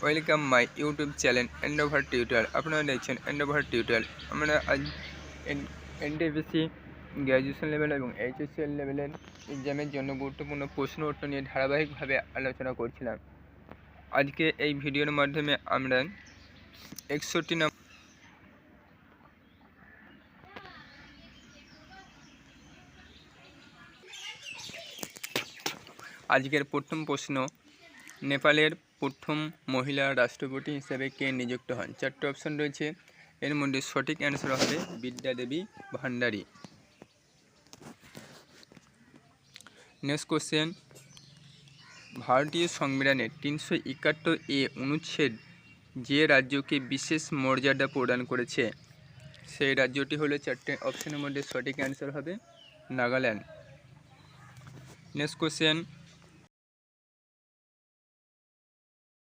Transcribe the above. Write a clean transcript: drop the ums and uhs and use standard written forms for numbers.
Welcome my YouTube channel Endeavour tutorial. আপনারা দেখছেন Endeavour tutorial. আমরা আজ এনটিপিসি গ্র্যাজুয়েশন লেভেল এবং এইচএসসি লেভেলের এক্সামের জন্য গুরুত্বপূর্ণ প্রশ্ন উত্তর নিয়ে ধারাবাহিকভাবে আলোচনা করছিলাম। আজকে এই ভিডিওর মাধ্যমে আমরা 61 নম্বর আজকের প্রথম প্রশ্ন, নেপালের প্রথম মহিলা রাষ্ট্রপতি হিসেবে কে নিযুক্ত হন? 4টে অপশন রয়েছে, এর মধ্যে সঠিক অ্যান্সার হবে বিদ্যা দেবী ভান্ডারী। নেক্সট কোশ্চেন, ভারতীয় সংবিধানের 371A অনুচ্ছেদ যে রাজ্যকে বিশেষ মর্যাদা প্রদান করেছে সেই রাজ্যটি হলো 4টে অপশনের মধ্যে সঠিক অ্যান্সার হবে নাগাল্যান্ড। Next question,